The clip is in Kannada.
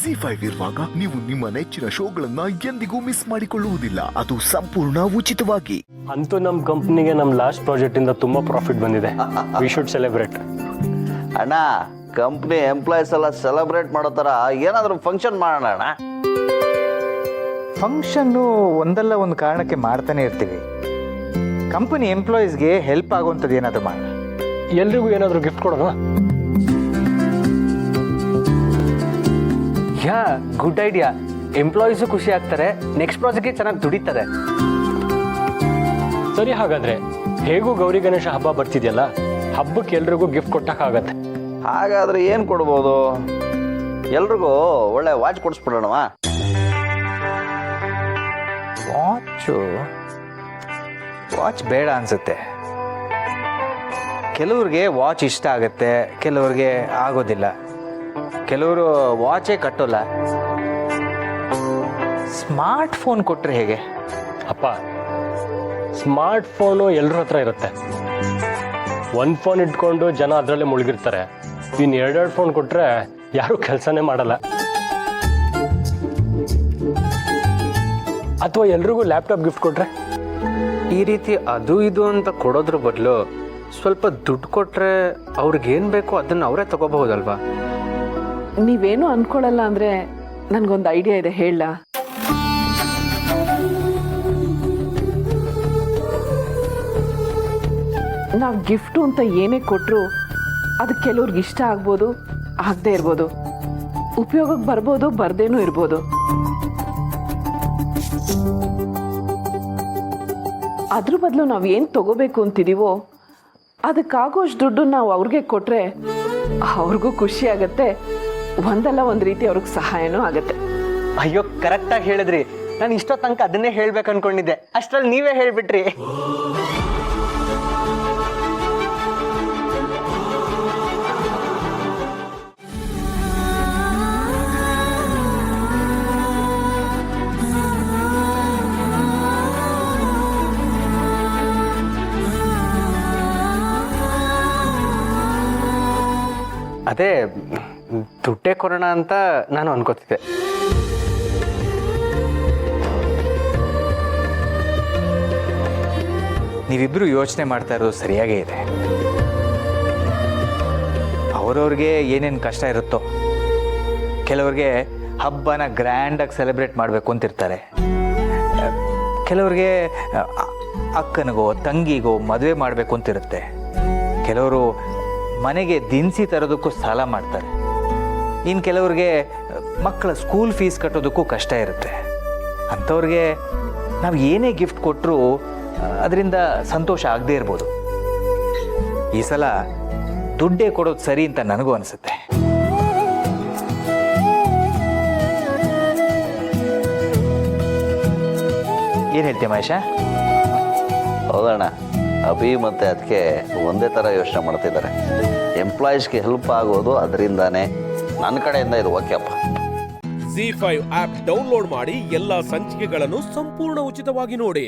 ZEE5 ಇರುವಾಗ ನೀವು ನಿಮ್ಮ ನೆಚ್ಚಿನ ಶೋಗಳನ್ನ ಎಂದಿಗೂ ಮಿಸ್ ಮಾಡಿಕೊಳ್ಳುವುದಿಲ್ಲ. ಅದು ಸಂಪೂರ್ಣ ಉಚಿತವಾಗಿ. ಅಂತೂ ನಮ್ಮ ಕಂಪ್ನಿಗೆ ನಮ್ಮ ಲಾಸ್ಟ್ ಪ್ರಾಜೆಕ್ಟ್ ಇಂದ ತುಂಬಾ ಪ್ರಾಫಿಟ್ ಬಂದಿದೆ. We should celebrate. ಅಣ್ಣ, ಕಂಪ್ನಿ ಎಂಪ್ಲಾಯೀಸ್ ಎಲ್ಲ ಸೆಲೆಬ್ರೇಟ್ ಮಾಡೋ ಥರ ಏನಾದರೂ ಫಂಕ್ಷನ್ ಮಾಡೋಣ ಅಣ್ಣ. ಫಂಕ್ಷನ್ನು ಒಂದಲ್ಲ ಒಂದು ಕಾರಣಕ್ಕೆ ಮಾಡ್ತಾನೆ ಇರ್ತೀವಿ. ಕಂಪನಿ ಎಂಪ್ಲಾಯೀಸ್ಗೆ ಹೆಲ್ಪ್ ಆಗುವಂಥದ್ದು ಏನಾದರೂ ಮಾಡೋಣ. ಎಲ್ರಿಗೂ ಏನಾದರೂ ಗಿಫ್ಟ್ ಕೊಡೋಣ. ಯಾ, ಗುಡ್ ಐಡಿಯಾ. ಎಂಪ್ಲಾಯೀಸು ಖುಷಿ ಆಗ್ತಾರೆ, ನೆಕ್ಸ್ಟ್ ಪ್ರಾಜೆಕ್ಟ್ಗೆ ಚೆನ್ನಾಗಿ ದುಡಿತಾರೆ. ಸರಿ, ಹಾಗಾದ್ರೆ ಹೇಗೂ ಗೌರಿ ಗಣೇಶ ಹಬ್ಬ ಬರ್ತಿದೆಯಲ್ಲ, ಹಬ್ಬಕ್ಕೆ ಎಲ್ರಿಗೂ ಗಿಫ್ಟ್ ಕೊಟ್ಟಕ್ಕಾಗತ್ತೆ. ಹಾಗಾದ್ರೆ ಏನು ಕೊಡ್ಬೋದು? ಎಲ್ರಿಗೂ ಒಳ್ಳೆ ವಾಚ್ ಕೊಡಿಸ್ಬಿಡೋಣವಾ? ವಾಚ್ ಬೇಡ ಅನ್ಸುತ್ತೆ. ಕೆಲವ್ರಿಗೆ ವಾಚ್ ಇಷ್ಟ ಆಗುತ್ತೆ, ಕೆಲವ್ರಿಗೆ ಆಗೋದಿಲ್ಲ. ಕೆಲವರು ವಾಚೇ ಕಟ್ಟೋಲ್ಲ. ಸ್ಮಾರ್ಟ್ ಫೋನ್ ಕೊಟ್ಟರೆ ಹೇಗೆ? ಅಪ್ಪ, ಸ್ಮಾರ್ಟ್ ಫೋನು ಎಲ್ಲರ ಹತ್ರ ಇರುತ್ತೆ. ಒಂದು ಫೋನ್ ಇಟ್ಕೊಂಡು ಜನ ಅದರಲ್ಲೇ ಮುಳುಗಿರ್ತಾರೆ. ಇನ್ನು ಎರಡೆರಡು ಫೋನ್ ಕೊಟ್ಟರೆ ಯಾರೂ ಕೆಲಸನೇ ಮಾಡಲ್ಲ. ಅಥವಾ ಎಲ್ರಿಗೂ ಲ್ಯಾಪ್ಟಾಪ್ ಗಿಫ್ಟ್ ಕೊಟ್ರೆ? ಈ ರೀತಿ ಅದು ಇದು ಅಂತ ಕೊಡೋದ್ರ ಬದಲು ಸ್ವಲ್ಪ ದುಡ್ಡು ಕೊಟ್ರೆ ಅವ್ರಿಗೇನು ಬೇಕೋ ಅದನ್ನು ಅವರೇ ತಗೋಬಹುದಲ್ವಾ? ನೀವೇನು ಅನ್ಕೊಳ್ಳಲ್ಲ ಅಂದ್ರೆ ನನ್ಗೊಂದು ಐಡಿಯಾ ಇದೆ, ಹೇಳ. ನಾವು ಗಿಫ್ಟು ಅಂತ ಏನೇ ಕೊಟ್ಟರು ಅದು ಕೆಲವ್ರಿಗೆ ಇಷ್ಟ ಆಗ್ಬೋದು, ಆಗದೆ ಇರ್ಬೋದು, ಉಪಯೋಗಕ್ಕೆ ಬರ್ಬೋದು, ಬರ್ದೇನೂ ಇರ್ಬೋದು. ಅದ್ರ ಬದಲು ನಾವು ಏನು ತಗೋಬೇಕು ಅಂತಿದೀವೋ ಅದಕ್ಕಾಗೋಷ್ಟು ದುಡ್ಡು ನಾವು ಅವ್ರಿಗೆ ಕೊಟ್ರೆ ಅವ್ರಿಗೂ ಖುಷಿ ಆಗತ್ತೆ, ಒಂದಲ್ಲ ಒಂದು ರೀತಿ ಅವ್ರಿಗೆ ಸಹಾಯನೂ ಆಗತ್ತೆ. ಅಯ್ಯೋ, ಕರೆಕ್ಟಾಗಿ ಹೇಳಿದ್ರಿ. ನಾನು ಇಷ್ಟೋ ತನಕ ಅದನ್ನೇ ಹೇಳ್ಬೇಕು ಅನ್ಕೊಂಡಿದ್ದೆ, ಅಷ್ಟರಲ್ಲಿ ನೀವೇ ಹೇಳ್ಬಿಟ್ರಿ. ಅದೇ ದುಡ್ಡೇ ಕೊರೋಣ ಅಂತ ನಾನು ಅನ್ಕೋತಿದ್ದೆ. ನೀವಿಬ್ಬರು ಯೋಚನೆ ಮಾಡ್ತಾ ಇರೋದು ಸರಿಯಾಗೇ ಇದೆ. ಅವ್ರವ್ರಿಗೆ ಏನೇನು ಕಷ್ಟ ಇರುತ್ತೋ, ಕೆಲವ್ರಿಗೆ ಹಬ್ಬನ ಗ್ರ್ಯಾಂಡಾಗಿ ಸೆಲೆಬ್ರೇಟ್ ಮಾಡಬೇಕು ಅಂತಿರ್ತಾರೆ. ಕೆಲವ್ರಿಗೆ ಅಕ್ಕನಿಗೋ ತಂಗಿಗೋ ಮದುವೆ ಮಾಡಬೇಕು ಅಂತಿರುತ್ತೆ. ಕೆಲವರು ಮನೆಗೆ ದಿನಸಿ ತರೋದಕ್ಕೂ ಸಾಲ ಮಾಡ್ತಾರೆ. ಇನ್ನು ಕೆಲವ್ರಿಗೆ ಮಕ್ಕಳ ಸ್ಕೂಲ್ ಫೀಸ್ ಕಟ್ಟೋದಕ್ಕೂ ಕಷ್ಟ ಇರುತ್ತೆ. ಅಂಥವ್ರಿಗೆ ನಾವು ಏನೇ ಗಿಫ್ಟ್ ಕೊಟ್ಟರೂ ಅದರಿಂದ ಸಂತೋಷ ಆಗದೇ ಇರ್ಬೋದು. ಈ ಸಲ ದುಡ್ಡೇ ಕೊಡೋದು ಸರಿ ಅಂತ ನನಗೂ ಅನಿಸುತ್ತೆ. ಏನು ಹೇಳ್ತೀಯ ಮಹೇಶ? ಹೌದಣ್ಣ, ಅಭಿ ಮತ್ತು ಅದಕ್ಕೆ ಒಂದೇ ಥರ ಯೋಚನೆ ಮಾಡ್ತಿದ್ದಾರೆ. ಎಂಪ್ಲಾಯೀಸ್ಗೆ ಹೆಲ್ಪ್ ಆಗೋದು ಅದರಿಂದಾನೇ. ನನ್ನ ಕಡೆಯಿಂದ ಇದು ಓಕೆಪ್ಪ. ZEE5 ಆಪ್ ಡೌನ್ಲೋಡ್ ಮಾಡಿ ಎಲ್ಲಾ ಸಂಚಿಕೆಗಳನ್ನು ಸಂಪೂರ್ಣ ಉಚಿತವಾಗಿ ನೋಡಿ.